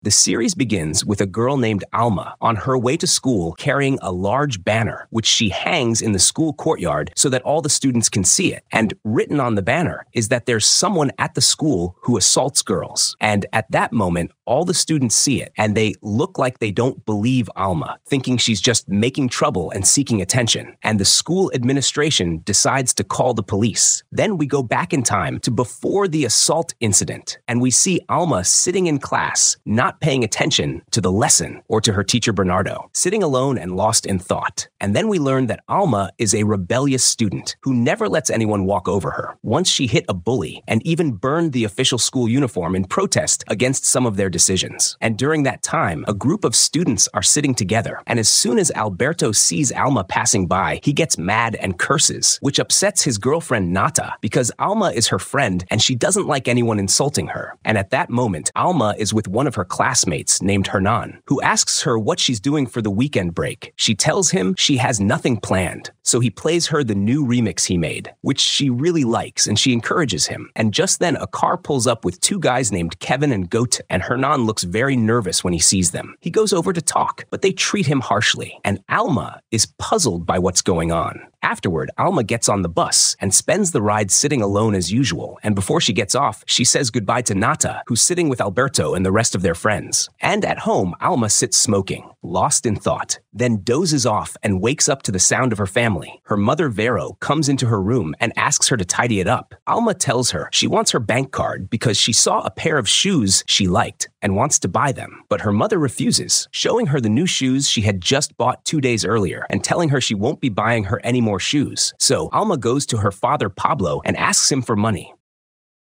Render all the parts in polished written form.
The series begins with a girl named Alma on her way to school carrying a large banner, which she hangs in the school courtyard so that all the students can see it. And written on the banner is that there's someone at the school who assaults girls. And at that moment, all the students see it, and they look like they don't believe Alma, thinking she's just making trouble and seeking attention. And the school administration decides to call the police. Then we go back in time to before the assault incident, and we see Alma sitting in class, not paying attention to the lesson or to her teacher Bernardo, sitting alone and lost in thought. And then we learn that Alma is a rebellious student who never lets anyone walk over her. Once she hit a bully and even burned the official school uniform in protest against some of their decisions. And during that time, a group of students are sitting together, and as soon as Alberto sees Alma passing by, he gets mad and curses, which upsets his girlfriend Nata because Alma is her friend and she doesn't like anyone insulting her. And at that moment, Alma is with one of her classmates named Hernan, who asks her what she's doing for the weekend break. She tells him she has nothing planned, so he plays her the new remix he made, which she really likes, and she encourages him. And just then, a car pulls up with two guys named Kevin and Goat, and Hernan looks very nervous when he sees them. He goes over to talk, but they treat him harshly, and Alma is puzzled by what's going on. Afterward, Alma gets on the bus and spends the ride sitting alone as usual, and before she gets off, she says goodbye to Nata, who's sitting with Alberto and the rest of their friends. And at home, Alma sits smoking, lost in thought, then dozes off and wakes up to the sound of her family. Her mother, Vero, comes into her room and asks her to tidy it up. Alma tells her she wants her bank card because she saw a pair of shoes she liked and wants to buy them. But her mother refuses, showing her the new shoes she had just bought 2 days earlier and telling her she won't be buying her any more shoes. So Alma goes to her father, Pablo, and asks him for money.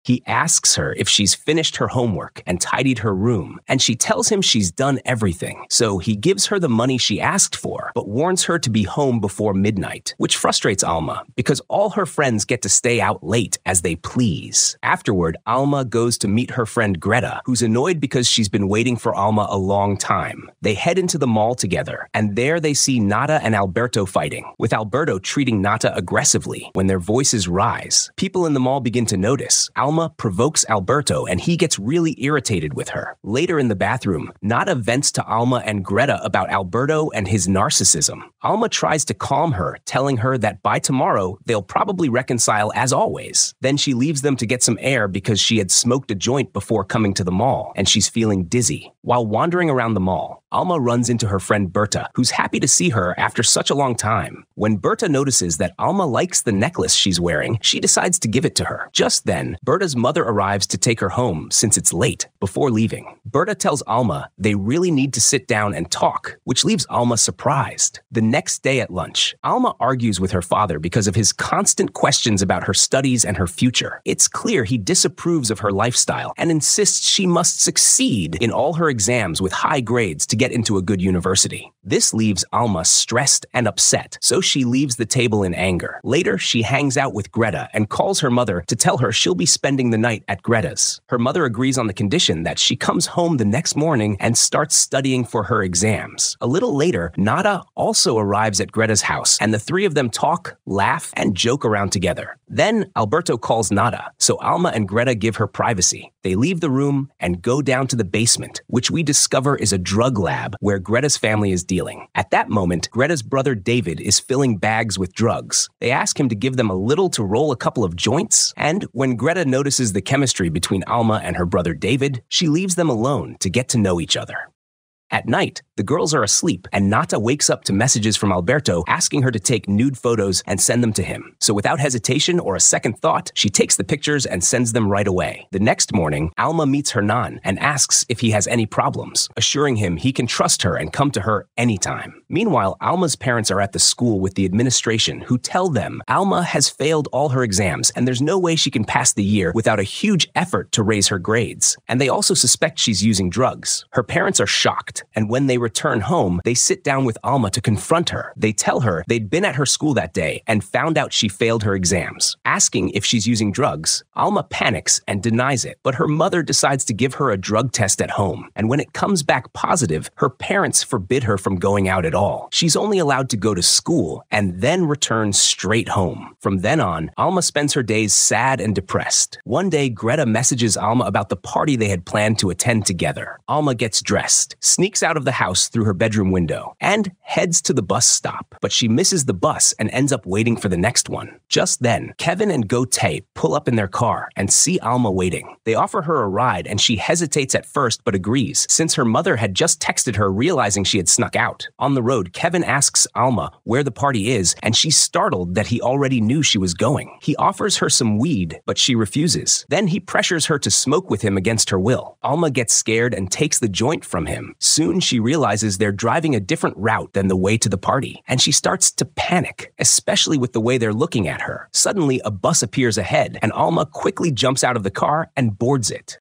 He asks her if she's finished her homework and tidied her room, and she tells him she's done everything. So he gives her the money she asked for, but warns her to be home before midnight, which frustrates Alma because all her friends get to stay out late as they please. Afterward, Alma goes to meet her friend Greta, who's annoyed because she's been waiting for Alma a long time. They head into the mall together, and there they see Nata and Alberto fighting, with Alberto treating Nata aggressively when their voices rise. People in the mall begin to notice. Alma provokes Alberto, and he gets really irritated with her. Later in the bathroom, Nata vents to Alma and Greta about Alberto and his narcissism. Alma tries to calm her, telling her that by tomorrow, they'll probably reconcile as always. Then she leaves them to get some air because she had smoked a joint before coming to the mall, and she's feeling dizzy. While wandering around the mall, Alma runs into her friend Berta, who's happy to see her after such a long time. When Berta notices that Alma likes the necklace she's wearing, she decides to give it to her. Just then, Berta's mother arrives to take her home since it's late. Before leaving, Berta tells Alma they really need to sit down and talk, which leaves Alma surprised. The next day at lunch, Alma argues with her father because of his constant questions about her studies and her future. It's clear he disapproves of her lifestyle and insists she must succeed in all her exams with high grades to get into a good university. This leaves Alma stressed and upset, so she leaves the table in anger. Later, she hangs out with Greta and calls her mother to tell her she'll be spending the night at Greta's. Her mother agrees on the condition that she comes home the next morning and starts studying for her exams. A little later, Nada also arrives at Greta's house, and the three of them talk, laugh, and joke around together. Then, Alberto calls Nada, so Alma and Greta give her privacy. They leave the room and go down to the basement, which we discover is a drug lab where Greta's family is dealing. At that moment, Greta's brother David is filling bags with drugs. They ask him to give them a little to roll a couple of joints, and when Greta notices the chemistry between Alma and her brother David, she leaves them alone to get to know each other. At night, the girls are asleep, and Nata wakes up to messages from Alberto asking her to take nude photos and send them to him. So without hesitation or a second thought, she takes the pictures and sends them right away. The next morning, Alma meets Hernan and asks if he has any problems, assuring him he can trust her and come to her anytime. Meanwhile, Alma's parents are at the school with the administration, who tell them Alma has failed all her exams and there's no way she can pass the year without a huge effort to raise her grades. And they also suspect she's using drugs. Her parents are shocked. and when they return home, they sit down with Alma to confront her. They tell her they'd been at her school that day and found out she failed her exams. Asking if she's using drugs, Alma panics and denies it, but her mother decides to give her a drug test at home, and when it comes back positive, her parents forbid her from going out at all. She's only allowed to go to school and then return straight home. From then on, Alma spends her days sad and depressed. One day, Greta messages Alma about the party they had planned to attend together. Alma gets dressed, sneaks out of the house through her bedroom window, and heads to the bus stop. But she misses the bus and ends up waiting for the next one. Just then, Kevin and Gote pull up in their car and see Alma waiting. They offer her a ride and she hesitates at first but agrees, since her mother had just texted her realizing she had snuck out. On the road, Kevin asks Alma where the party is, and she's startled that he already knew she was going. He offers her some weed, but she refuses. Then he pressures her to smoke with him against her will. Alma gets scared and takes the joint from him. Soon she realizes they're driving a different route than the way to the party, and she starts to panic, especially with the way they're looking at her. Suddenly, a bus appears ahead, and Alma quickly jumps out of the car and boards it.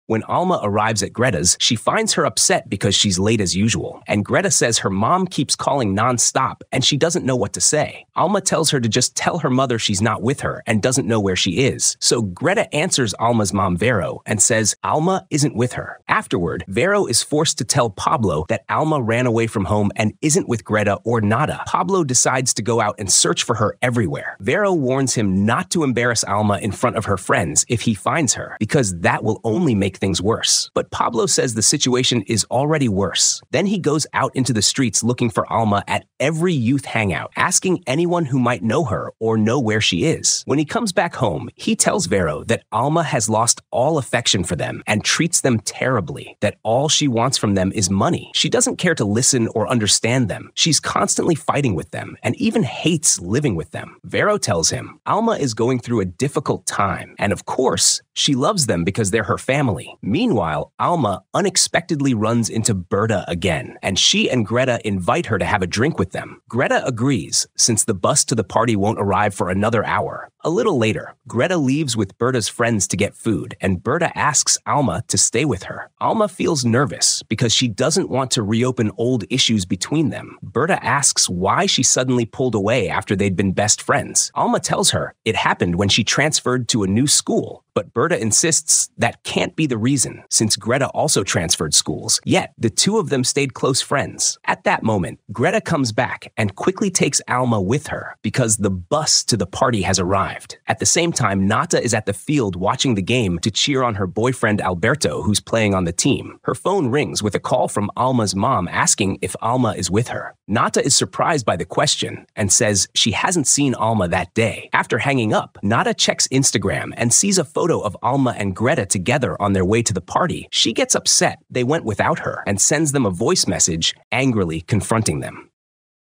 When Alma arrives at Greta's, she finds her upset because she's late as usual, and Greta says her mom keeps calling non-stop and she doesn't know what to say. Alma tells her to just tell her mother she's not with her and doesn't know where she is. So Greta answers Alma's mom, Vero, and says Alma isn't with her. Afterward, Vero is forced to tell Pablo that Alma ran away from home and isn't with Greta or Nada. Pablo decides to go out and search for her everywhere. Vero warns him not to embarrass Alma in front of her friends if he finds her, because that will only make things worse. But Pablo says the situation is already worse. Then he goes out into the streets looking for Alma at every youth hangout, asking anyone who might know her or know where she is. When he comes back home, he tells Vero that Alma has lost all affection for them and treats them terribly, that all she wants from them is money. She doesn't care to listen or understand them. She's constantly fighting with them and even hates living with them. Vero tells him Alma is going through a difficult time, and of course, she loves them because they're her family. Meanwhile, Alma unexpectedly runs into Berta again, and she and Greta invite her to have a drink with them. Greta agrees, since the bus to the party won't arrive for another hour. A little later, Greta leaves with Berta's friends to get food, and Berta asks Alma to stay with her. Alma feels nervous because she doesn't want to reopen old issues between them. Berta asks why she suddenly pulled away after they'd been best friends. Alma tells her it happened when she transferred to a new school, but Berta insists that can't be the reason, since Greta also transferred schools. Yet, the two of them stayed close friends. At that moment, Greta comes back and quickly takes Alma with her because the bus to the party has arrived. At the same time, Nata is at the field watching the game to cheer on her boyfriend Alberto, who's playing on the team. Her phone rings with a call from Alma's mom asking if Alma is with her. Nata is surprised by the question and says she hasn't seen Alma that day. After hanging up, Nata checks Instagram and sees a photo of Alma and Greta together on their way to the party. She gets upset they went without her and sends them a voice message, angrily confronting them.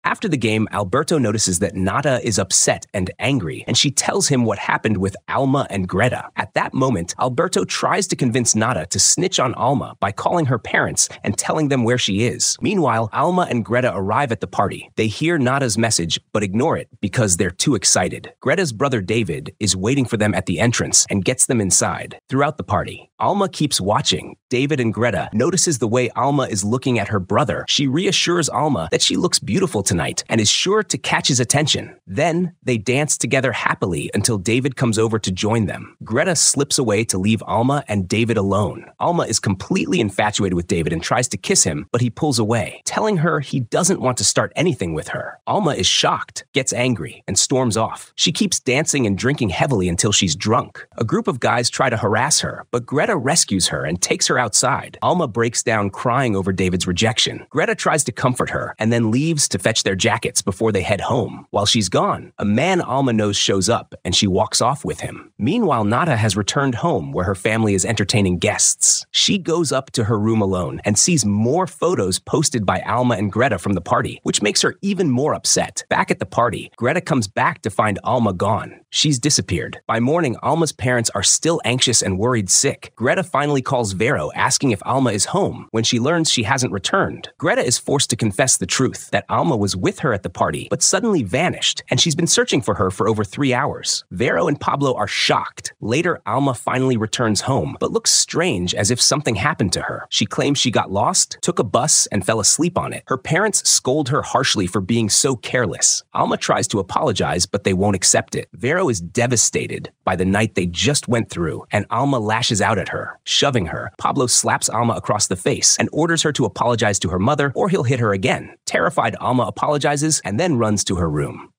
After the game, Alberto notices that Nata is upset and angry, and she tells him what happened with Alma and Greta. At that moment, Alberto tries to convince Nata to snitch on Alma by calling her parents and telling them where she is. Meanwhile, Alma and Greta arrive at the party. They hear Nata's message, but ignore it because they're too excited. Greta's brother David is waiting for them at the entrance and gets them inside. Throughout the party, Alma keeps watching. David and Greta notices the way Alma is looking at her brother. She reassures Alma that she looks beautiful tonight and is sure to catch his attention. Then they dance together happily until David comes over to join them. Greta slips away to leave Alma and David alone. Alma is completely infatuated with David and tries to kiss him, but he pulls away, telling her he doesn't want to start anything with her. Alma is shocked, gets angry, and storms off. She keeps dancing and drinking heavily until she's drunk. A group of guys try to harass her, but Greta rescues her and takes her outside. Alma breaks down crying over David's rejection. Greta tries to comfort her and then leaves to fetch their jackets before they head home. While she's gone, a man Alma knows shows up and she walks off with him. Meanwhile, Nata has returned home where her family is entertaining guests. She goes up to her room alone and sees more photos posted by Alma and Greta from the party, which makes her even more upset. Back at the party, Greta comes back to find Alma gone. She's disappeared. By morning, Alma's parents are still anxious and worried sick. Greta finally calls Vero asking if Alma is home when she learns she hasn't returned. Greta is forced to confess the truth, that Alma was was with her at the party, but suddenly vanished, and she's been searching for her for over 3 hours. Vero and Pablo are shocked. Later, Alma finally returns home, but looks strange as if something happened to her. She claims she got lost, took a bus, and fell asleep on it. Her parents scold her harshly for being so careless. Alma tries to apologize, but they won't accept it. Vero is devastated by the night they just went through, and Alma lashes out at her, shoving her. Pablo slaps Alma across the face and orders her to apologize to her mother or he'll hit her again. Terrified, Alma apologizes and then runs to her room.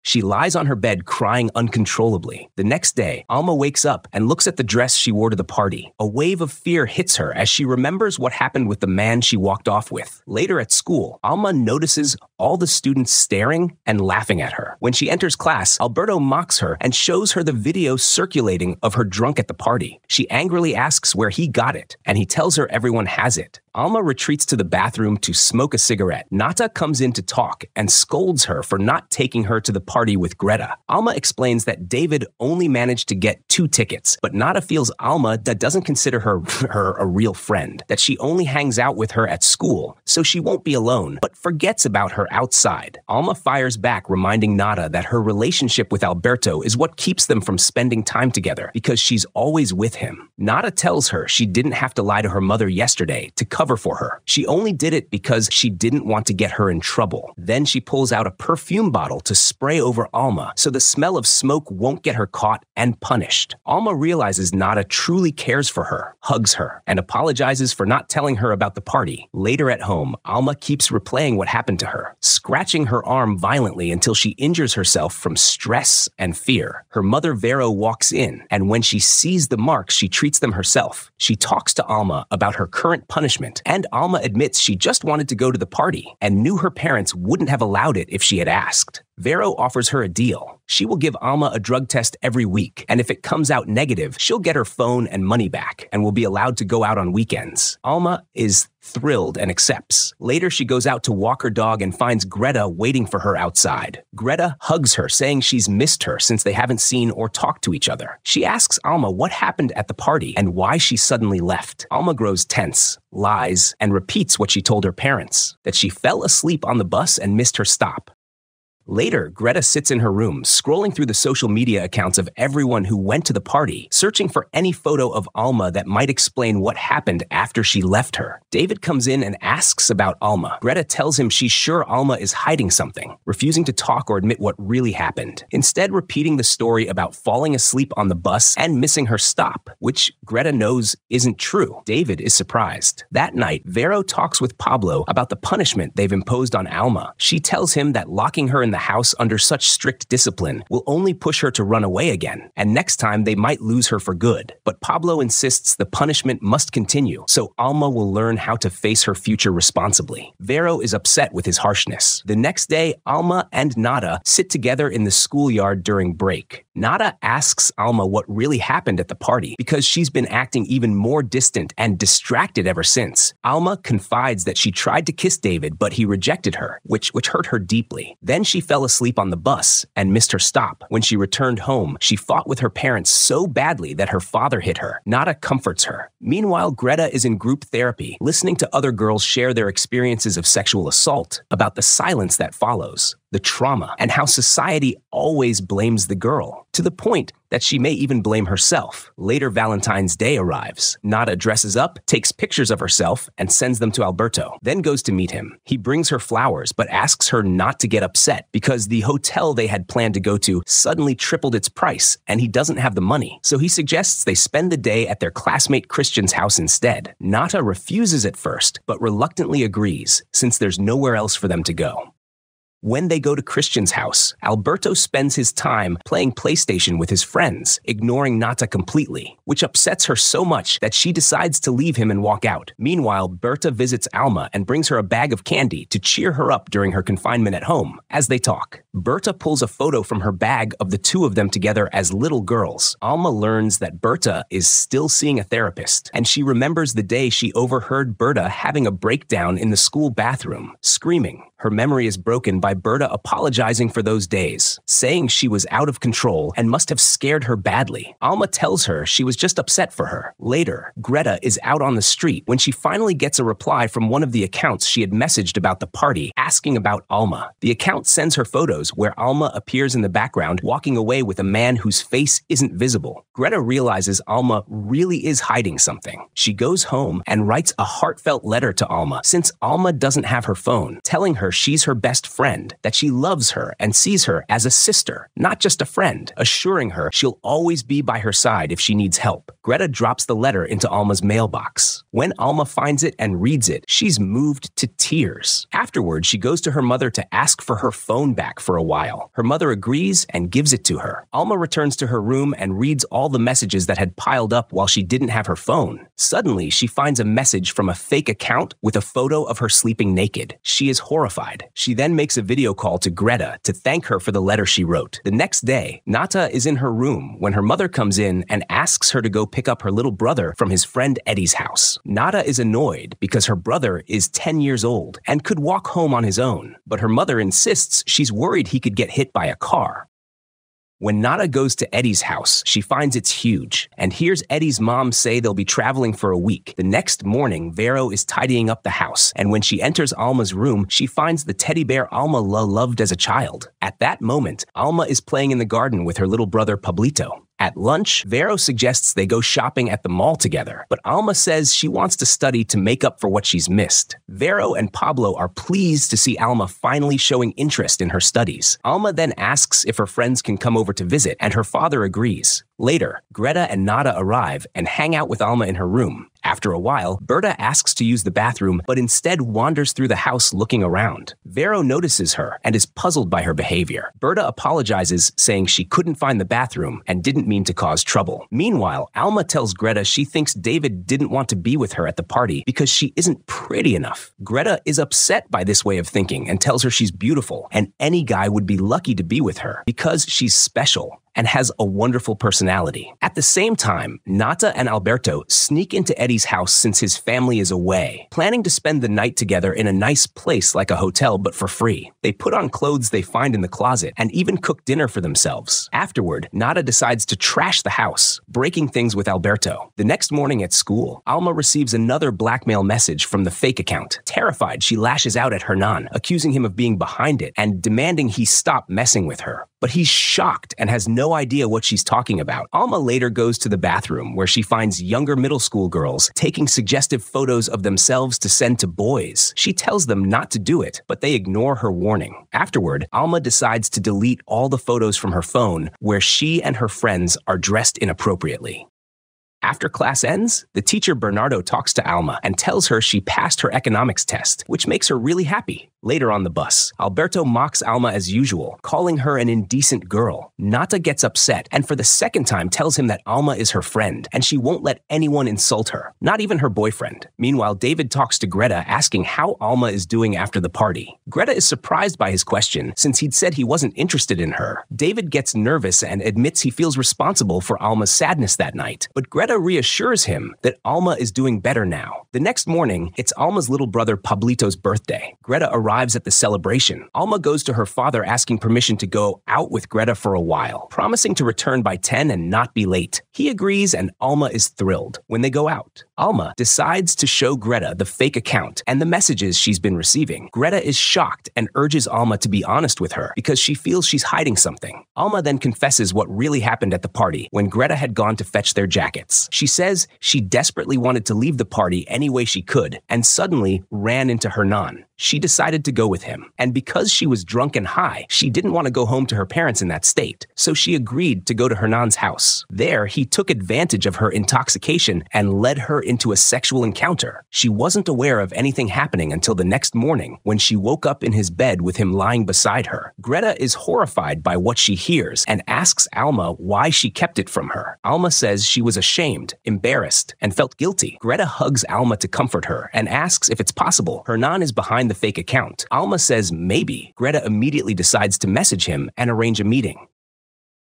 She lies on her bed crying uncontrollably. The next day, Alma wakes up and looks at the dress she wore to the party. A wave of fear hits her as she remembers what happened with the man she walked off with. Later at school, Alma notices all the students staring and laughing at her. When she enters class, Alberto mocks her and shows her the video circulating of her drunk at the party. She angrily asks where he got it, and he tells her everyone has it. Alma retreats to the bathroom to smoke a cigarette. Nata comes in to talk and scolds her for not taking her to the party with Greta. Alma explains that David only managed to get 2 tickets, but Nata feels Alma doesn't consider her a real friend, that she only hangs out with her at school, so she won't be alone, but forgets about her outside. Alma fires back, reminding Nata that her relationship with Alberto is what keeps them from spending time together, because she's always with him. Nata tells her she didn't have to lie to her mother yesterday to cover for her. She only did it because she didn't want to get her in trouble. Then she pulls out a perfume bottle to spray over Alma so the smell of smoke won't get her caught and punished. Alma realizes Nata truly cares for her, hugs her, and apologizes for not telling her about the party. Later at home, Alma keeps replaying what happened to her, scratching her arm violently until she injures herself from stress and fear. Her mother Vero walks in, and when she sees the marks, she treats them herself. She talks to Alma about her current punishment, and Alma admits she just wanted to go to the party and knew her parents wouldn't have allowed it if she had asked. Vero offers her a deal. She will give Alma a drug test every week, and if it comes out negative, she'll get her phone and money back and will be allowed to go out on weekends. Alma is thrilled and accepts. Later, she goes out to walk her dog and finds Greta waiting for her outside. Greta hugs her, saying she's missed her since they haven't seen or talked to each other. She asks Alma what happened at the party and why she suddenly left. Alma grows tense, lies, and repeats what she told her parents, that she fell asleep on the bus and missed her stop. Later, Greta sits in her room, scrolling through the social media accounts of everyone who went to the party, searching for any photo of Alma that might explain what happened after she left her. David comes in and asks about Alma. Greta tells him she's sure Alma is hiding something, refusing to talk or admit what really happened, instead repeating the story about falling asleep on the bus and missing her stop, which Greta knows isn't true. David is surprised. That night, Vero talks with Pablo about the punishment they've imposed on Alma. She tells him that locking her in the house under such strict discipline will only push her to run away again, and next time they might lose her for good. But Pablo insists the punishment must continue, so Alma will learn how to face her future responsibly. Vero is upset with his harshness. The next day, Alma and Nata sit together in the schoolyard during break. Nata asks Alma what really happened at the party because she's been acting even more distant and distracted ever since. Alma confides that she tried to kiss David, but he rejected her, which hurt her deeply. Then she fell asleep on the bus and missed her stop. When she returned home, she fought with her parents so badly that her father hit her. Nata comforts her. Meanwhile, Greta is in group therapy, listening to other girls share their experiences of sexual assault, about the silence that follows, the trauma, and how society always blames the girl, to the point that she may even blame herself. Later, Valentine's Day arrives. Nata dresses up, takes pictures of herself, and sends them to Alberto, then goes to meet him. He brings her flowers, but asks her not to get upset because the hotel they had planned to go to suddenly tripled its price, and he doesn't have the money. So he suggests they spend the day at their classmate Christian's house instead. Nata refuses at first, but reluctantly agrees, since there's nowhere else for them to go. When they go to Christian's house, Alberto spends his time playing PlayStation with his friends, ignoring Nata completely, which upsets her so much that she decides to leave him and walk out. Meanwhile, Berta visits Alma and brings her a bag of candy to cheer her up during her confinement at home. As they talk, Berta pulls a photo from her bag of the two of them together as little girls. Alma learns that Berta is still seeing a therapist, and she remembers the day she overheard Berta having a breakdown in the school bathroom, screaming. Her memory is broken by by Berta apologizing for those days, saying she was out of control and must have scared her badly. Alma tells her she was just upset for her. Later, Greta is out on the street when she finally gets a reply from one of the accounts she had messaged about the party, asking about Alma. The account sends her photos where Alma appears in the background walking away with a man whose face isn't visible. Greta realizes Alma really is hiding something. She goes home and writes a heartfelt letter to Alma since Alma doesn't have her phone, telling her she's her best friend, that she loves her and sees her as a sister, not just a friend, assuring her she'll always be by her side if she needs help. Greta drops the letter into Alma's mailbox. When Alma finds it and reads it, she's moved to tears. Afterwards, she goes to her mother to ask for her phone back for a while. Her mother agrees and gives it to her. Alma returns to her room and reads all the messages that had piled up while she didn't have her phone. Suddenly, she finds a message from a fake account with a photo of her sleeping naked. She is horrified. She then makes a video call to Greta to thank her for the letter she wrote. The next day, Nata is in her room when her mother comes in and asks her to go pick up her little brother from his friend Eddie's house. Nata is annoyed because her brother is 10 years old and could walk home on his own, but her mother insists she's worried he could get hit by a car. When Nata goes to Eddie's house, she finds it's huge and hears Eddie's mom say they'll be traveling for a week. The next morning, Vero is tidying up the house, and when she enters Alma's room, she finds the teddy bear Alma loved as a child. At that moment, Alma is playing in the garden with her little brother Pablito. At lunch, Vero suggests they go shopping at the mall together, but Alma says she wants to study to make up for what she's missed. Vero and Pablo are pleased to see Alma finally showing interest in her studies. Alma then asks if her friends can come over to visit, and her father agrees. Later, Greta and Nada arrive and hang out with Alma in her room. After a while, Berta asks to use the bathroom, but instead wanders through the house looking around. Vero notices her and is puzzled by her behavior. Berta apologizes, saying she couldn't find the bathroom and didn't mean to cause trouble. Meanwhile, Alma tells Greta she thinks David didn't want to be with her at the party because she isn't pretty enough. Greta is upset by this way of thinking and tells her she's beautiful and any guy would be lucky to be with her because she's special and has a wonderful personality. At the same time, Nata and Alberto sneak into Eddie's house since his family is away, planning to spend the night together in a nice place like a hotel but for free. They put on clothes they find in the closet and even cook dinner for themselves. Afterward, Nata decides to trash the house, breaking things with Alberto. The next morning at school, Alma receives another blackmail message from the fake account. Terrified, she lashes out at Hernan, accusing him of being behind it and demanding he stop messing with her. But he's shocked and has no idea what she's talking about. Alma later goes to the bathroom where she finds younger middle school girls taking suggestive photos of themselves to send to boys. She tells them not to do it, but they ignore her warning. Afterward, Alma decides to delete all the photos from her phone where she and her friends are dressed inappropriately. After class ends, the teacher Bernardo talks to Alma and tells her she passed her economics test, which makes her really happy. Later on the bus, Alberto mocks Alma as usual, calling her an indecent girl. Nata gets upset and for the second time tells him that Alma is her friend and she won't let anyone insult her, not even her boyfriend. Meanwhile, David talks to Greta asking how Alma is doing after the party. Greta is surprised by his question since he'd said he wasn't interested in her. David gets nervous and admits he feels responsible for Alma's sadness that night, but Greta reassures him that Alma is doing better now. The next morning, it's Alma's little brother Pablito's birthday. Greta arrives at the celebration. Alma goes to her father asking permission to go out with Greta for a while, promising to return by 10 and not be late. He agrees and Alma is thrilled. When they go out, Alma decides to show Greta the fake account and the messages she's been receiving. Greta is shocked and urges Alma to be honest with her because she feels she's hiding something. Alma then confesses what really happened at the party when Greta had gone to fetch their jackets. She says she desperately wanted to leave the party any way she could and suddenly ran into Hernan. She decided to go with him, and because she was drunk and high, she didn't want to go home to her parents in that state, so she agreed to go to Hernan's house. There, he took advantage of her intoxication and led her into a sexual encounter. She wasn't aware of anything happening until the next morning when she woke up in his bed with him lying beside her. Greta is horrified by what she hears and asks Alma why she kept it from her. Alma says she was ashamed, embarrassed, and felt guilty. Greta hugs Alma to comfort her and asks if it's possible Hernan is behind the fake account. Alma says maybe. Greta immediately decides to message him and arrange a meeting.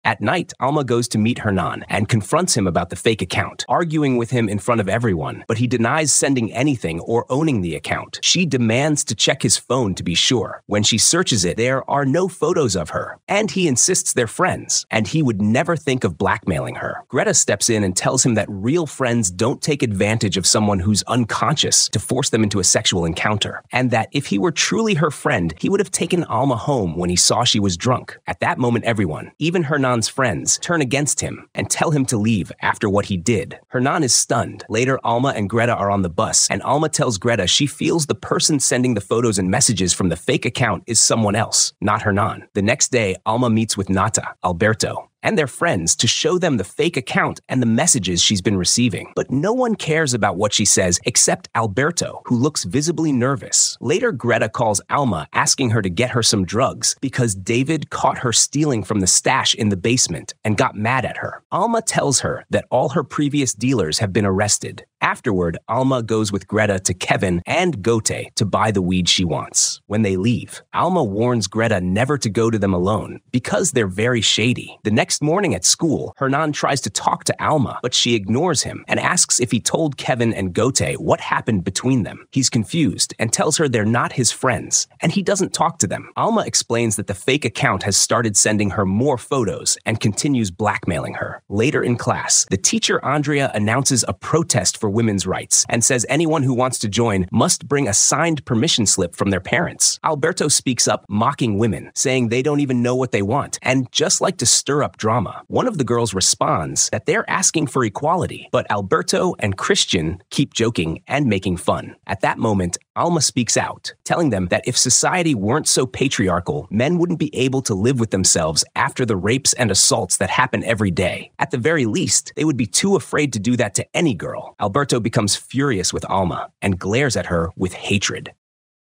At night, Alma goes to meet Hernan and confronts him about the fake account, arguing with him in front of everyone, but he denies sending anything or owning the account. She demands to check his phone to be sure. When she searches it, there are no photos of her, and he insists they're friends, and he would never think of blackmailing her. Greta steps in and tells him that real friends don't take advantage of someone who's unconscious to force them into a sexual encounter, and that if he were truly her friend, he would have taken Alma home when he saw she was drunk. At that moment, everyone, even Hernan's friends, turn against him and tell him to leave after what he did. Hernan is stunned. Later, Alma and Greta are on the bus, and Alma tells Greta she feels the person sending the photos and messages from the fake account is someone else, not Hernan. The next day, Alma meets with Nata, Alberto, and their friends to show them the fake account and the messages she's been receiving. But no one cares about what she says except Alberto, who looks visibly nervous. Later, Greta calls Alma, asking her to get her some drugs because David caught her stealing from the stash in the basement and got mad at her. Alma tells her that all her previous dealers have been arrested. Afterward, Alma goes with Greta to Kevin and Gote to buy the weed she wants. When they leave, Alma warns Greta never to go to them alone because they're very shady. The next morning at school, Hernan tries to talk to Alma, but she ignores him and asks if he told Kevin and Gote what happened between them. He's confused and tells her they're not his friends, and he doesn't talk to them. Alma explains that the fake account has started sending her more photos and continues blackmailing her. Later in class, the teacher Andrea announces a protest for women's rights and says anyone who wants to join must bring a signed permission slip from their parents. Alberto speaks up, mocking women, saying they don't even know what they want and just like to stir up drama. One of the girls responds that they're asking for equality, but Alberto and Christian keep joking and making fun. At that moment, Alma speaks out, telling them that if society weren't so patriarchal, men wouldn't be able to live with themselves after the rapes and assaults that happen every day. At the very least, they would be too afraid to do that to any girl. Alberto becomes furious with Alma and glares at her with hatred.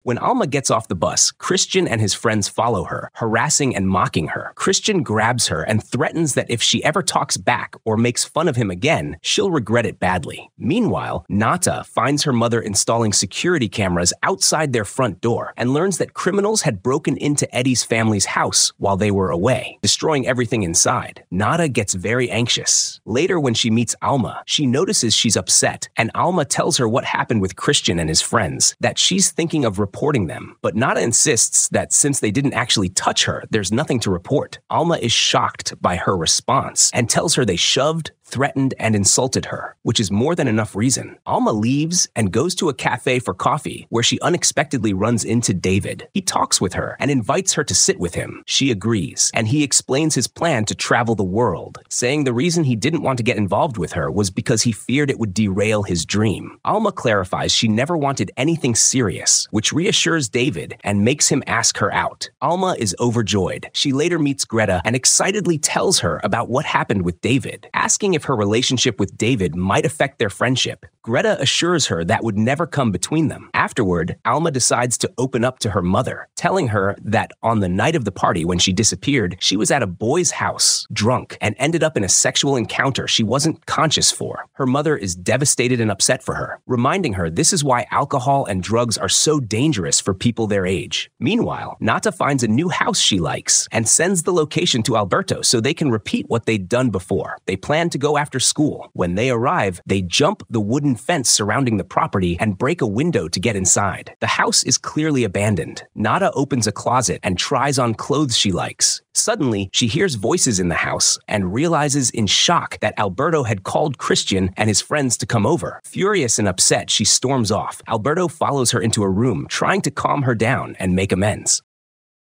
When Alma gets off the bus, Christian and his friends follow her, harassing and mocking her. Christian grabs her and threatens that if she ever talks back or makes fun of him again, she'll regret it badly. Meanwhile, Nata finds her mother installing security cameras outside their front door and learns that criminals had broken into Eddie's family's house while they were away, destroying everything inside. Nata gets very anxious. Later, when she meets Alma, she notices she's upset, and Alma tells her what happened with Christian and his friends, that she's thinking of reporting them, but Nata insists that since they didn't actually touch her, there's nothing to report. Alma is shocked by her response and tells her they shoved, threatened, and insulted her, which is more than enough reason. Alma leaves and goes to a cafe for coffee, where she unexpectedly runs into David. He talks with her and invites her to sit with him. She agrees, and he explains his plan to travel the world, saying the reason he didn't want to get involved with her was because he feared it would derail his dream. Alma clarifies she never wanted anything serious, which reassures David and makes him ask her out. Alma is overjoyed. She later meets Greta and excitedly tells her about what happened with David, asking if her relationship with David might affect their friendship. Greta assures her that would never come between them. Afterward, Alma decides to open up to her mother, telling her that on the night of the party when she disappeared, she was at a boy's house, drunk, and ended up in a sexual encounter she wasn't conscious for. Her mother is devastated and upset for her, reminding her this is why alcohol and drugs are so dangerous for people their age. Meanwhile, Nata finds a new house she likes and sends the location to Alberto so they can repeat what they'd done before. They plan to go after school. When they arrive, they jump the wooden fence surrounding the property and break a window to get inside. The house is clearly abandoned. Nata opens a closet and tries on clothes she likes. Suddenly, she hears voices in the house and realizes in shock that Alberto had called Christian and his friends to come over. Furious and upset, she storms off. Alberto follows her into a room, trying to calm her down and make amends.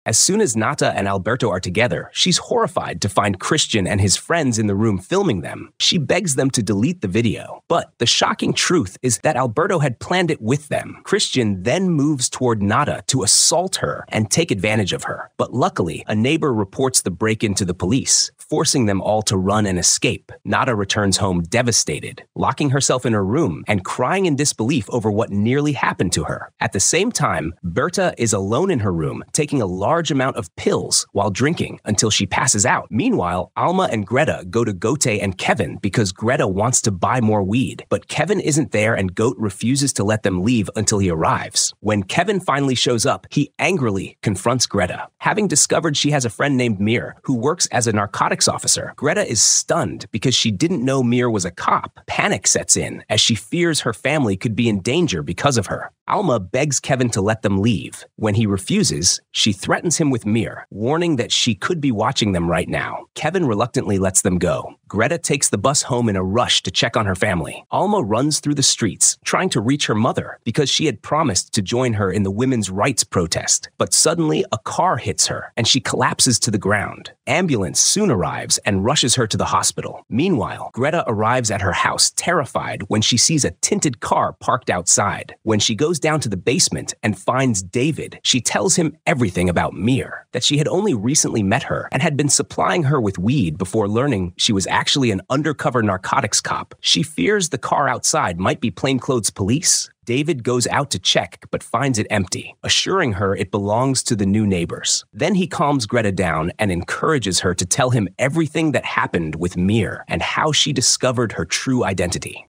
As soon as Nata and Alberto are together, she's horrified to find Christian and his friends in the room filming them. She begs them to delete the video. But the shocking truth is that Alberto had planned it with them. Christian then moves toward Nata to assault her and take advantage of her. But luckily, a neighbor reports the break-in to the police, forcing them all to run and escape. Nata returns home devastated, locking herself in her room and crying in disbelief over what nearly happened to her. At the same time, Berta is alone in her room, taking a large amount of pills while drinking until she passes out. Meanwhile, Alma and Greta go to Gote and Kevin because Greta wants to buy more weed, but Kevin isn't there and Gote refuses to let them leave until he arrives. When Kevin finally shows up, he angrily confronts Greta. Having discovered she has a friend named Mir who works as a narcotics narcotics officer. Greta is stunned because she didn't know Mir was a cop. Panic sets in as she fears her family could be in danger because of her. Alma begs Kevin to let them leave. When he refuses, she threatens him with Mir, warning that she could be watching them right now. Kevin reluctantly lets them go. Greta takes the bus home in a rush to check on her family. Alma runs through the streets, trying to reach her mother because she had promised to join her in the women's rights protest. But suddenly, a car hits her, and she collapses to the ground. Ambulance soon arrives and rushes her to the hospital. Meanwhile, Greta arrives at her house terrified when she sees a tinted car parked outside. When she goes down to the basement and finds David, she tells him everything about Mir, that she had only recently met her and had been supplying her with weed before learning she was actually an undercover narcotics cop. She fears the car outside might be plainclothes police. David goes out to check but finds it empty, assuring her it belongs to the new neighbors. Then he calms Greta down and encourages her to tell him everything that happened with Mir and how she discovered her true identity.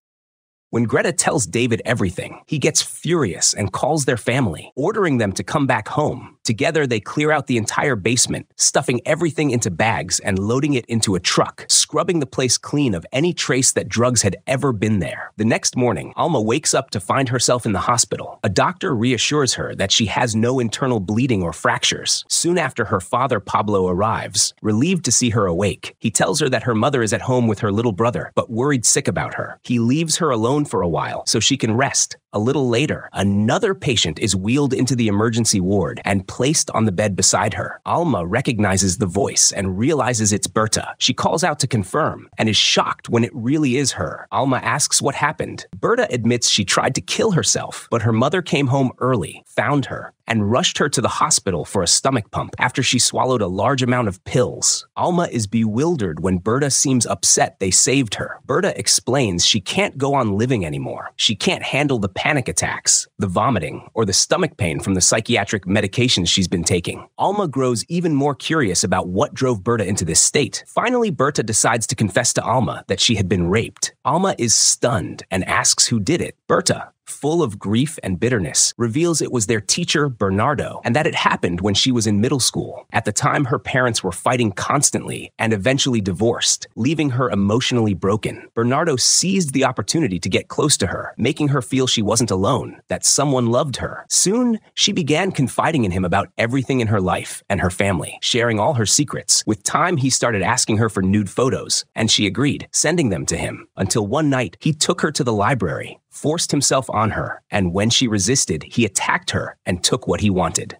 When Greta tells David everything, he gets furious and calls their family, ordering them to come back home. Together, they clear out the entire basement, stuffing everything into bags and loading it into a truck, scrubbing the place clean of any trace that drugs had ever been there. The next morning, Alma wakes up to find herself in the hospital. A doctor reassures her that she has no internal bleeding or fractures. Soon after, her father, Pablo, arrives, relieved to see her awake. He tells her that her mother is at home with her little brother, but worried sick about her. He leaves her alone for a while so she can rest. A little later, another patient is wheeled into the emergency ward and placed on the bed beside her. Alma recognizes the voice and realizes it's Berta. She calls out to confirm and is shocked when it really is her. Alma asks what happened. Berta admits she tried to kill herself, but her mother came home early, found her, and rushed her to the hospital for a stomach pump after she swallowed a large amount of pills. Alma is bewildered when Berta seems upset they saved her. Berta explains she can't go on living anymore. She can't handle the panic attacks, the vomiting, or the stomach pain from the psychiatric medications she's been taking. Alma grows even more curious about what drove Berta into this state. Finally, Berta decides to confess to Alma that she had been raped. Alma is stunned and asks who did it. Berta, full of grief and bitterness, reveals it was their teacher, Bernardo, and that it happened when she was in middle school. At the time, her parents were fighting constantly and eventually divorced, leaving her emotionally broken. Bernardo seized the opportunity to get close to her, making her feel she wasn't alone, that someone loved her. Soon, she began confiding in him about everything in her life and her family, sharing all her secrets. With time, he started asking her for nude photos, and she agreed, sending them to him, until one night, he took her to the library, forced himself on her, and when she resisted, he attacked her and took what he wanted.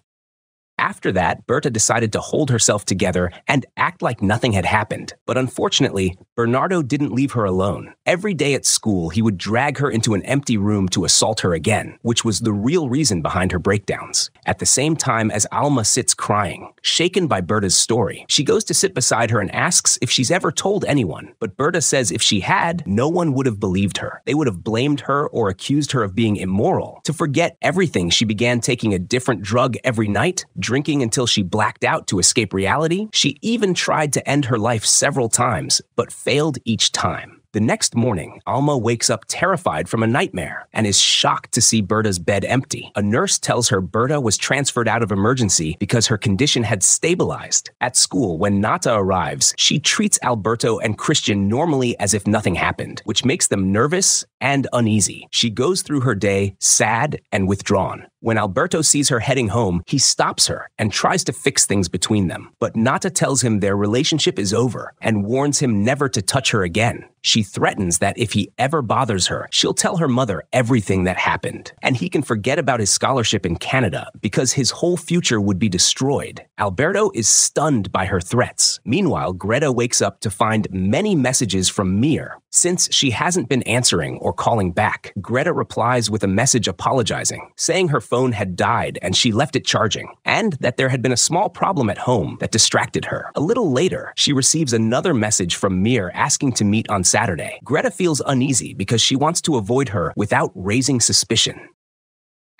After that, Berta decided to hold herself together and act like nothing had happened. But unfortunately, Bernardo didn't leave her alone. Every day at school, he would drag her into an empty room to assault her again, which was the real reason behind her breakdowns. At the same time as Alma sits crying, shaken by Berta's story, she goes to sit beside her and asks if she's ever told anyone. But Berta says if she had, no one would have believed her. They would have blamed her or accused her of being immoral. To forget everything, she began taking a different drug every night, drinking until she blacked out to escape reality. She even tried to end her life several times, but failed each time. The next morning, Alma wakes up terrified from a nightmare and is shocked to see Berta's bed empty. A nurse tells her Berta was transferred out of emergency because her condition had stabilized. At school, when Nata arrives, she treats Alberto and Christian normally as if nothing happened, which makes them nervous and uneasy. She goes through her day sad and withdrawn. When Alberto sees her heading home, he stops her and tries to fix things between them. But Nata tells him their relationship is over and warns him never to touch her again. She threatens that if he ever bothers her, she'll tell her mother everything that happened, and he can forget about his scholarship in Canada because his whole future would be destroyed. Alberto is stunned by her threats. Meanwhile, Greta wakes up to find many messages from Mir. Since she hasn't been answering or calling back, Greta replies with a message apologizing, saying her phone had died and she left it charging, and that there had been a small problem at home that distracted her. A little later, she receives another message from Mir asking to meet on Saturday. Greta feels uneasy because she wants to avoid her without raising suspicion.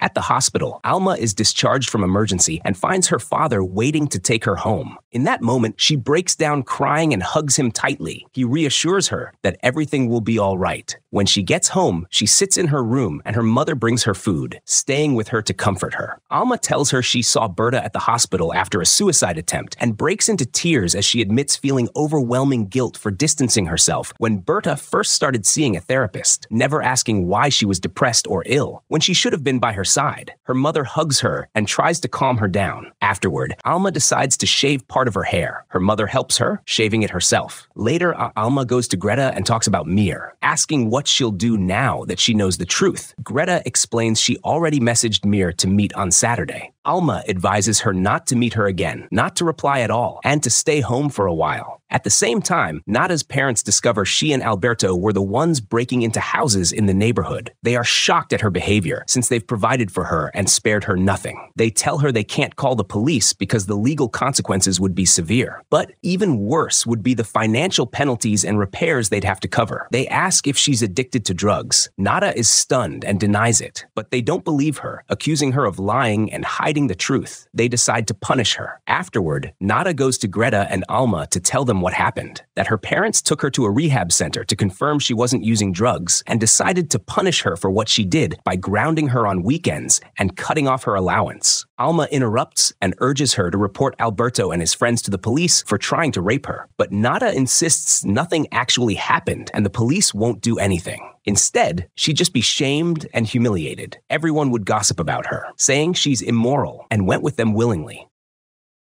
At the hospital, Alma is discharged from emergency and finds her father waiting to take her home. In that moment, she breaks down crying and hugs him tightly. He reassures her that everything will be all right. When she gets home, she sits in her room and her mother brings her food, staying with her to comfort her. Alma tells her she saw Berta at the hospital after a suicide attempt and breaks into tears as she admits feeling overwhelming guilt for distancing herself when Berta first started seeing a therapist, never asking why she was depressed or ill, when she should have been by her side. Her mother hugs her and tries to calm her down. Afterward, Alma decides to shave part of her hair. Her mother helps her, shaving it herself. Later, Alma goes to Greta and talks about Mir, asking what she'll do now that she knows the truth. Greta explains she already messaged Mir to meet on Saturday. Alma advises her not to meet her again, not to reply at all, and to stay home for a while. At the same time, Nada's parents discover she and Alberto were the ones breaking into houses in the neighborhood. They are shocked at her behavior, since they've provided for her and spared her nothing. They tell her they can't call the police because the legal consequences would be severe. But even worse would be the financial penalties and repairs they'd have to cover. They ask if she's addicted to drugs. Nada is stunned and denies it, but they don't believe her, accusing her of lying and hiding the truth. They decide to punish her. Afterward, Nada goes to Greta and Alma to tell them what happened, that her parents took her to a rehab center to confirm she wasn't using drugs and decided to punish her for what she did by grounding her on weekends and cutting off her allowance. Alma interrupts and urges her to report Alberto and his friends to the police for trying to rape her, but Nada insists nothing actually happened and the police won't do anything. Instead, she'd just be shamed and humiliated. Everyone would gossip about her, saying she's immoral, and went with them willingly.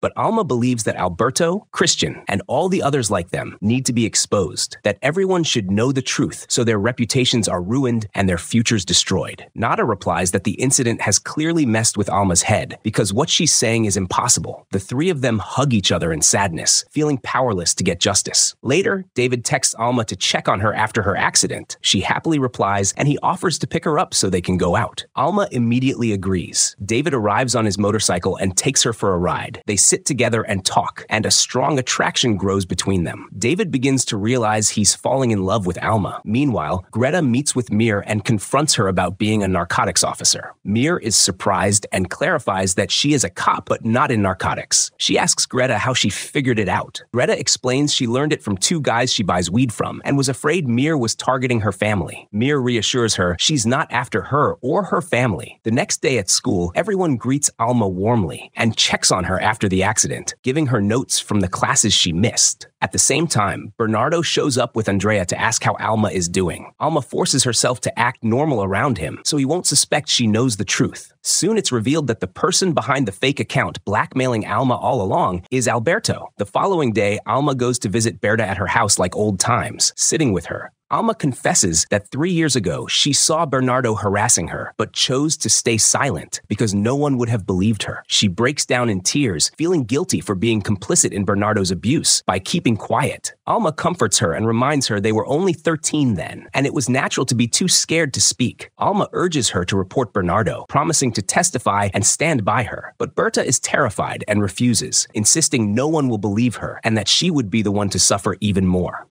But Alma believes that Alberto, Christian, and all the others like them need to be exposed, that everyone should know the truth so their reputations are ruined and their futures destroyed. Nada replies that the incident has clearly messed with Alma's head because what she's saying is impossible. The three of them hug each other in sadness, feeling powerless to get justice. Later, David texts Alma to check on her after her accident. She happily replies, and he offers to pick her up so they can go out. Alma immediately agrees. David arrives on his motorcycle and takes her for a ride. They sit together and talk, and a strong attraction grows between them. David begins to realize he's falling in love with Alma. Meanwhile, Greta meets with Mir and confronts her about being a narcotics officer. Mir is surprised and clarifies that she is a cop, but not in narcotics. She asks Greta how she figured it out. Greta explains she learned it from two guys she buys weed from and was afraid Mir was targeting her family. Mir reassures her she's not after her or her family. The next day at school, everyone greets Alma warmly and checks on her after the accident, giving her notes from the classes she missed. At the same time, Bernardo shows up with Andrea to ask how Alma is doing. Alma forces herself to act normal around him, so he won't suspect she knows the truth. Soon it's revealed that the person behind the fake account blackmailing Alma all along is Alberto. The following day, Alma goes to visit Berta at her house like old times, sitting with her. Alma confesses that 3 years ago she saw Bernardo harassing her, but chose to stay silent because no one would have believed her. She breaks down in tears, feeling guilty for being complicit in Bernardo's abuse by keeping quiet. Alma comforts her and reminds her they were only 13 then, and it was natural to be too scared to speak. Alma urges her to report Bernardo, promising to testify and stand by her. But Berta is terrified and refuses, insisting no one will believe her and that she would be the one to suffer even more.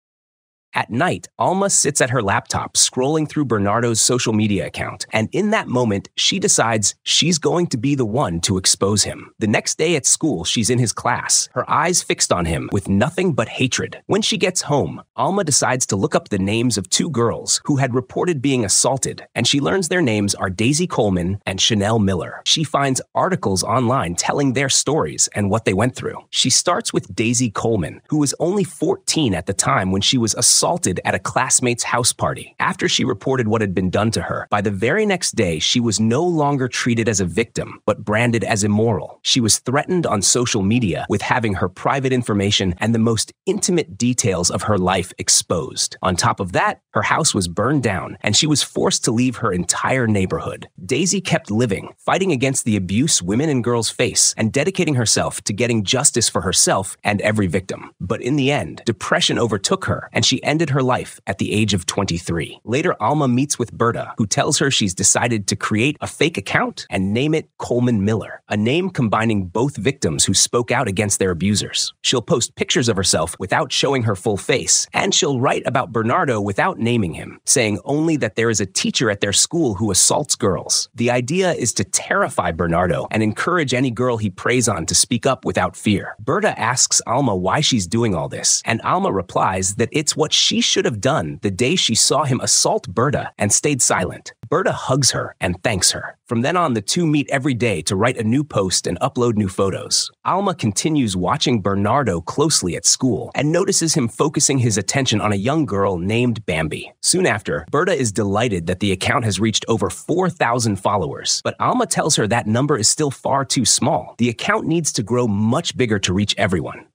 At night, Alma sits at her laptop scrolling through Bernardo's social media account, and in that moment, she decides she's going to be the one to expose him. The next day at school, she's in his class, her eyes fixed on him with nothing but hatred. When she gets home, Alma decides to look up the names of two girls who had reported being assaulted, and she learns their names are Daisy Coleman and Chanel Miller. She finds articles online telling their stories and what they went through. She starts with Daisy Coleman, who was only 14 at the time when she was assaulted at a classmate's house party. After she reported what had been done to her, by the very next day, she was no longer treated as a victim, but branded as immoral. She was threatened on social media with having her private information and the most intimate details of her life exposed. On top of that, her house was burned down, and she was forced to leave her entire neighborhood. Daisy kept living, fighting against the abuse women and girls face, and dedicating herself to getting justice for herself and every victim. But in the end, depression overtook her, and she ended her life at the age of 23. Later, Alma meets with Berta, who tells her she's decided to create a fake account and name it Coleman Miller, a name combining both victims who spoke out against their abusers. She'll post pictures of herself without showing her full face, and she'll write about Bernardo without naming him, saying only that there is a teacher at their school who assaults girls. The idea is to terrify Bernardo and encourage any girl he preys on to speak up without fear. Berta asks Alma why she's doing all this, and Alma replies that it's what she should have done the day she saw him assault Berta and stayed silent. Berta hugs her and thanks her. From then on, the two meet every day to write a new post and upload new photos. Alma continues watching Bernardo closely at school and notices him focusing his attention on a young girl named Bambi. Soon after, Berta is delighted that the account has reached over 4,000 followers, but Alma tells her that number is still far too small. The account needs to grow much bigger to reach everyone.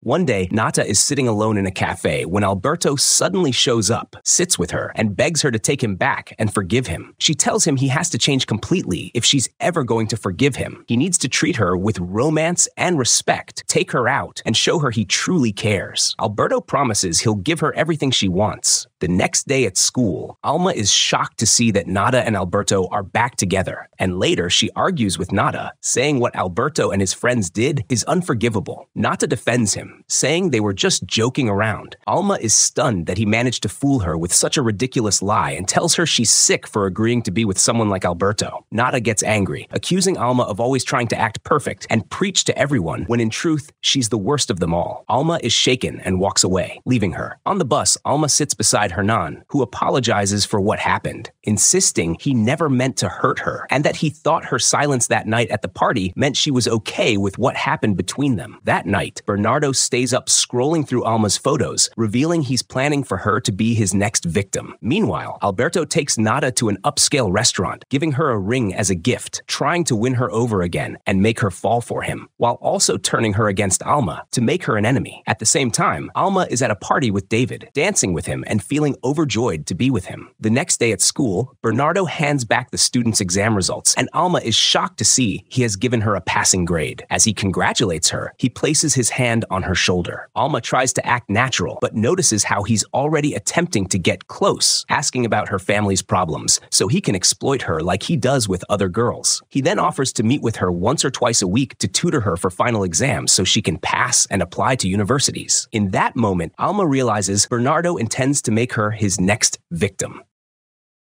One day, Nata is sitting alone in a cafe when Alberto suddenly shows up, sits with her, and begs her to take him back and forgive him. She tells him he has to change completely if she's ever going to forgive him. He needs to treat her with romance and respect, take her out, and show her he truly cares. Alberto promises he'll give her everything she wants. The next day at school, Alma is shocked to see that Nata and Alberto are back together, and later she argues with Nata, saying what Alberto and his friends did is unforgivable. Nata defends him, saying they were just joking around. Alma is stunned that he managed to fool her with such a ridiculous lie and tells her she's sick for agreeing to be with someone like Alberto. Nata gets angry, accusing Alma of always trying to act perfect and preach to everyone when in truth, she's the worst of them all. Alma is shaken and walks away, leaving her. On the bus, Alma sits beside Hernan, who apologizes for what happened, insisting he never meant to hurt her and that he thought her silence that night at the party meant she was okay with what happened between them. That night, Bernardo stays up scrolling through Alma's photos, revealing he's planning for her to be his next victim. Meanwhile, Alberto takes Nata to an upscale restaurant, giving her a ring as a gift, trying to win her over again and make her fall for him, while also turning her against Alma to make her an enemy. At the same time, Alma is at a party with David, dancing with him and feeling overjoyed to be with him. The next day at school, Bernardo hands back the students' exam results, and Alma is shocked to see he has given her a passing grade. As he congratulates her, he places his hand on her shoulder. Alma tries to act natural, but notices how he's already attempting to get close, asking about her family's problems, so he can exploit her like he does with other girls. He then offers to meet with her once or twice a week to tutor her for final exams so she can pass and apply to universities. In that moment, Alma realizes Bernardo intends to make her his next victim.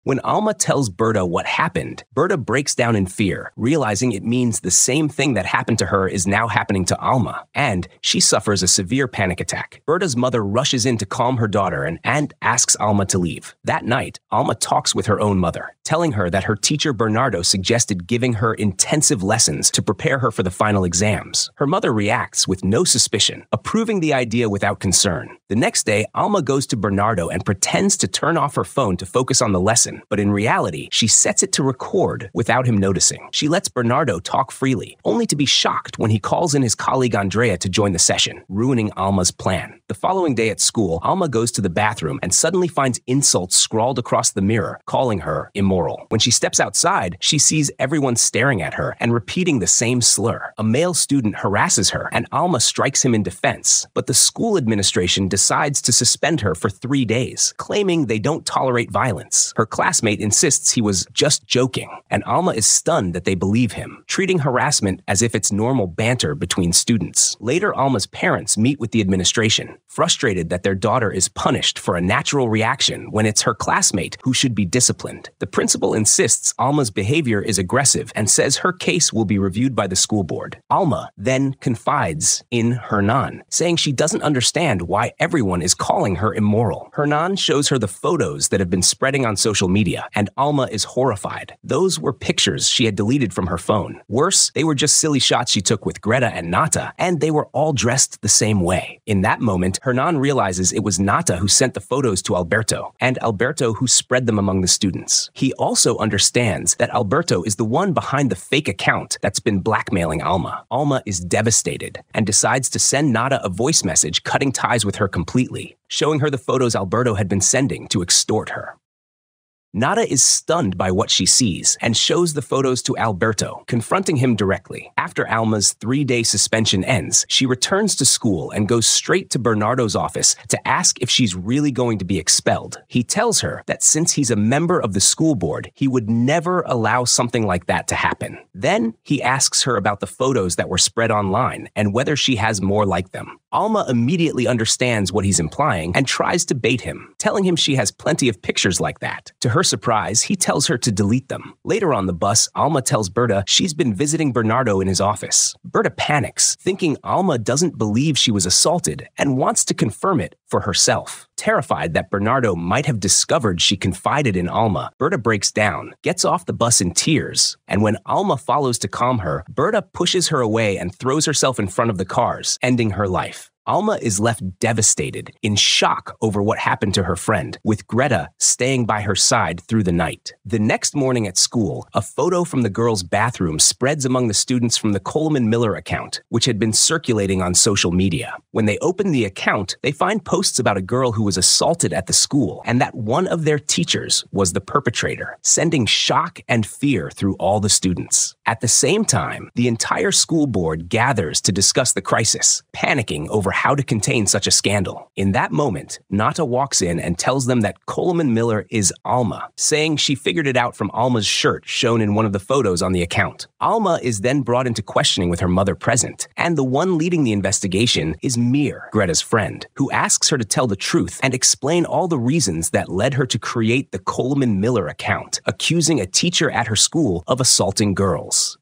When Alma tells Berta what happened, Berta breaks down in fear, realizing it means the same thing that happened to her is now happening to Alma, and she suffers a severe panic attack. Berta's mother rushes in to calm her daughter and asks Alma to leave. That night, Alma talks with her own mother, telling her that her teacher Bernardo suggested giving her intensive lessons to prepare her for the final exams. Her mother reacts with no suspicion, approving the idea without concern. The next day, Alma goes to Bernardo and pretends to turn off her phone to focus on the lesson, but in reality, she sets it to record without him noticing. She lets Bernardo talk freely, only to be shocked when he calls in his colleague Andrea to join the session, ruining Alma's plan. The following day at school, Alma goes to the bathroom and suddenly finds insults scrawled across the mirror, calling her immoral. When she steps outside, she sees everyone staring at her and repeating the same slur. A male student harasses her, and Alma strikes him in defense, but the school administration decides to suspend her for 3 days, claiming they don't tolerate violence. Her classmate insists he was just joking, and Alma is stunned that they believe him, treating harassment as if it's normal banter between students. Later, Alma's parents meet with the administration, frustrated that their daughter is punished for a natural reaction when it's her classmate who should be disciplined. The principal insists Alma's behavior is aggressive and says her case will be reviewed by the school board. Alma then confides in Hernan, saying she doesn't understand why everyone is calling her immoral. Hernan shows her the photos that have been spreading on social media, and Alma is horrified. Those were pictures she had deleted from her phone. Worse, they were just silly shots she took with Greta and Nata, and they were all dressed the same way. In that moment, Hernan realizes it was Nata who sent the photos to Alberto, and Alberto who spread them among the students. He also understands that Alberto is the one behind the fake account that's been blackmailing Alma. Alma is devastated and decides to send Nata a voice message cutting ties with her completely, showing her the photos Alberto had been sending to extort her. Nada is stunned by what she sees and shows the photos to Alberto, confronting him directly. After Alma's 3-day suspension ends, she returns to school and goes straight to Bernardo's office to ask if she's really going to be expelled. He tells her that since he's a member of the school board, he would never allow something like that to happen. Then he asks her about the photos that were spread online and whether she has more like them. Alma immediately understands what he's implying and tries to bait him, telling him she has plenty of pictures like that. To her surprise, he tells her to delete them. Later on the bus, Alma tells Berta she's been visiting Bernardo in his office. Berta panics, thinking Alma doesn't believe she was assaulted and wants to confirm it for herself. Terrified that Bernardo might have discovered she confided in Alma, Berta breaks down, gets off the bus in tears, and when Alma follows to calm her, Berta pushes her away and throws herself in front of the cars, ending her life. Alma is left devastated, in shock over what happened to her friend, with Greta staying by her side through the night. The next morning at school, a photo from the girls' bathroom spreads among the students from the Coleman Miller account, which had been circulating on social media. When they open the account, they find posts about a girl who was assaulted at the school, and that one of their teachers was the perpetrator, sending shock and fear through all the students. At the same time, the entire school board gathers to discuss the crisis, panicking over how to contain such a scandal. In that moment, Nata walks in and tells them that Coleman Miller is Alma, saying she figured it out from Alma's shirt shown in one of the photos on the account. Alma is then brought into questioning with her mother present, and the one leading the investigation is Mir, Greta's friend, who asks her to tell the truth and explain all the reasons that led her to create the Coleman Miller account, accusing a teacher at her school of assaulting girls.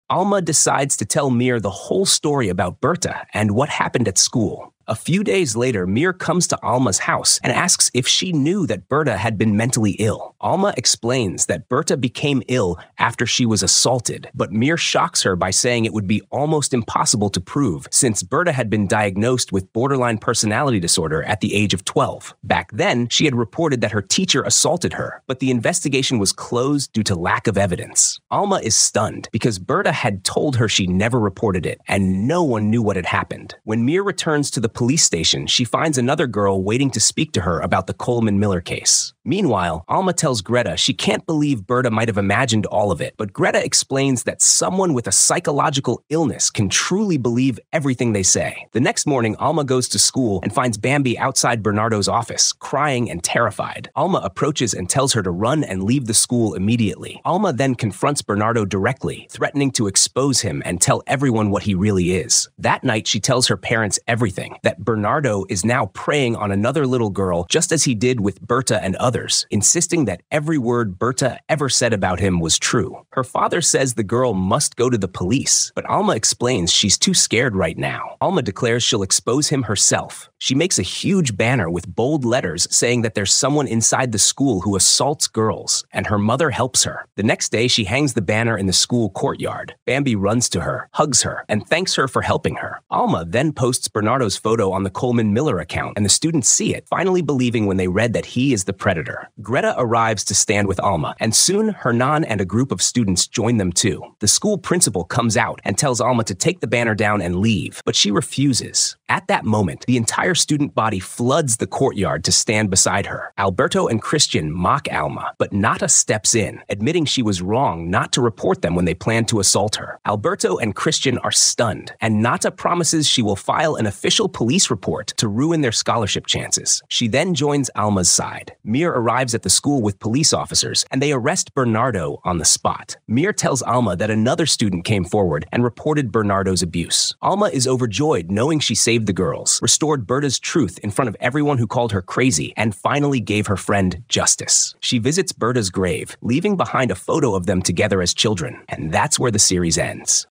Alma decides to tell Mir the whole story about Berta and what happened at school. A few days later, Mir comes to Alma's house and asks if she knew that Berta had been mentally ill. Alma explains that Berta became ill after she was assaulted, but Mir shocks her by saying it would be almost impossible to prove since Berta had been diagnosed with borderline personality disorder at the age of 12. Back then, she had reported that her teacher assaulted her, but the investigation was closed due to lack of evidence. Alma is stunned because Berta had told her she never reported it, and no one knew what had happened. When Mir returns to the police station, she finds another girl waiting to speak to her about the Coleman Miller case. Meanwhile, Alma tells Greta she can't believe Berta might have imagined all of it, but Greta explains that someone with a psychological illness can truly believe everything they say. The next morning, Alma goes to school and finds Bambi outside Bernardo's office, crying and terrified. Alma approaches and tells her to run and leave the school immediately. Alma then confronts Bernardo directly, threatening to expose him and tell everyone what he really is. That night, she tells her parents everything, that Bernardo is now preying on another little girl just as he did with Berta and others, insisting that every word Berta ever said about him was true. Her father says the girl must go to the police, but Alma explains she's too scared right now. Alma declares she'll expose him herself. She makes a huge banner with bold letters saying that there's someone inside the school who assaults girls, and her mother helps her. The next day, she hangs the banner in the school courtyard. Bambi runs to her, hugs her, and thanks her for helping her. Alma then posts Bernardo's photo on the Coleman Miller account, and the students see it, finally believing when they read that he is the predator. Greta arrives to stand with Alma, and soon Hernan and a group of students join them too. The school principal comes out and tells Alma to take the banner down and leave, but she refuses. At that moment, the entire student body floods the courtyard to stand beside her. Alberto and Christian mock Alma, but Nata steps in, admitting she was wrong not to report them when they planned to assault her. Alberto and Christian are stunned, and Nata promises she will file an official police report to ruin their scholarship chances. She then joins Alma's side. Mir arrives at the school with police officers, and they arrest Bernardo on the spot. Mir tells Alma that another student came forward and reported Bernardo's abuse. Alma is overjoyed knowing she saved the girls, restored Berta's truth in front of everyone who called her crazy, and finally gave her friend justice. She visits Berta's grave, leaving behind a photo of them together as children, and that's where the series ends.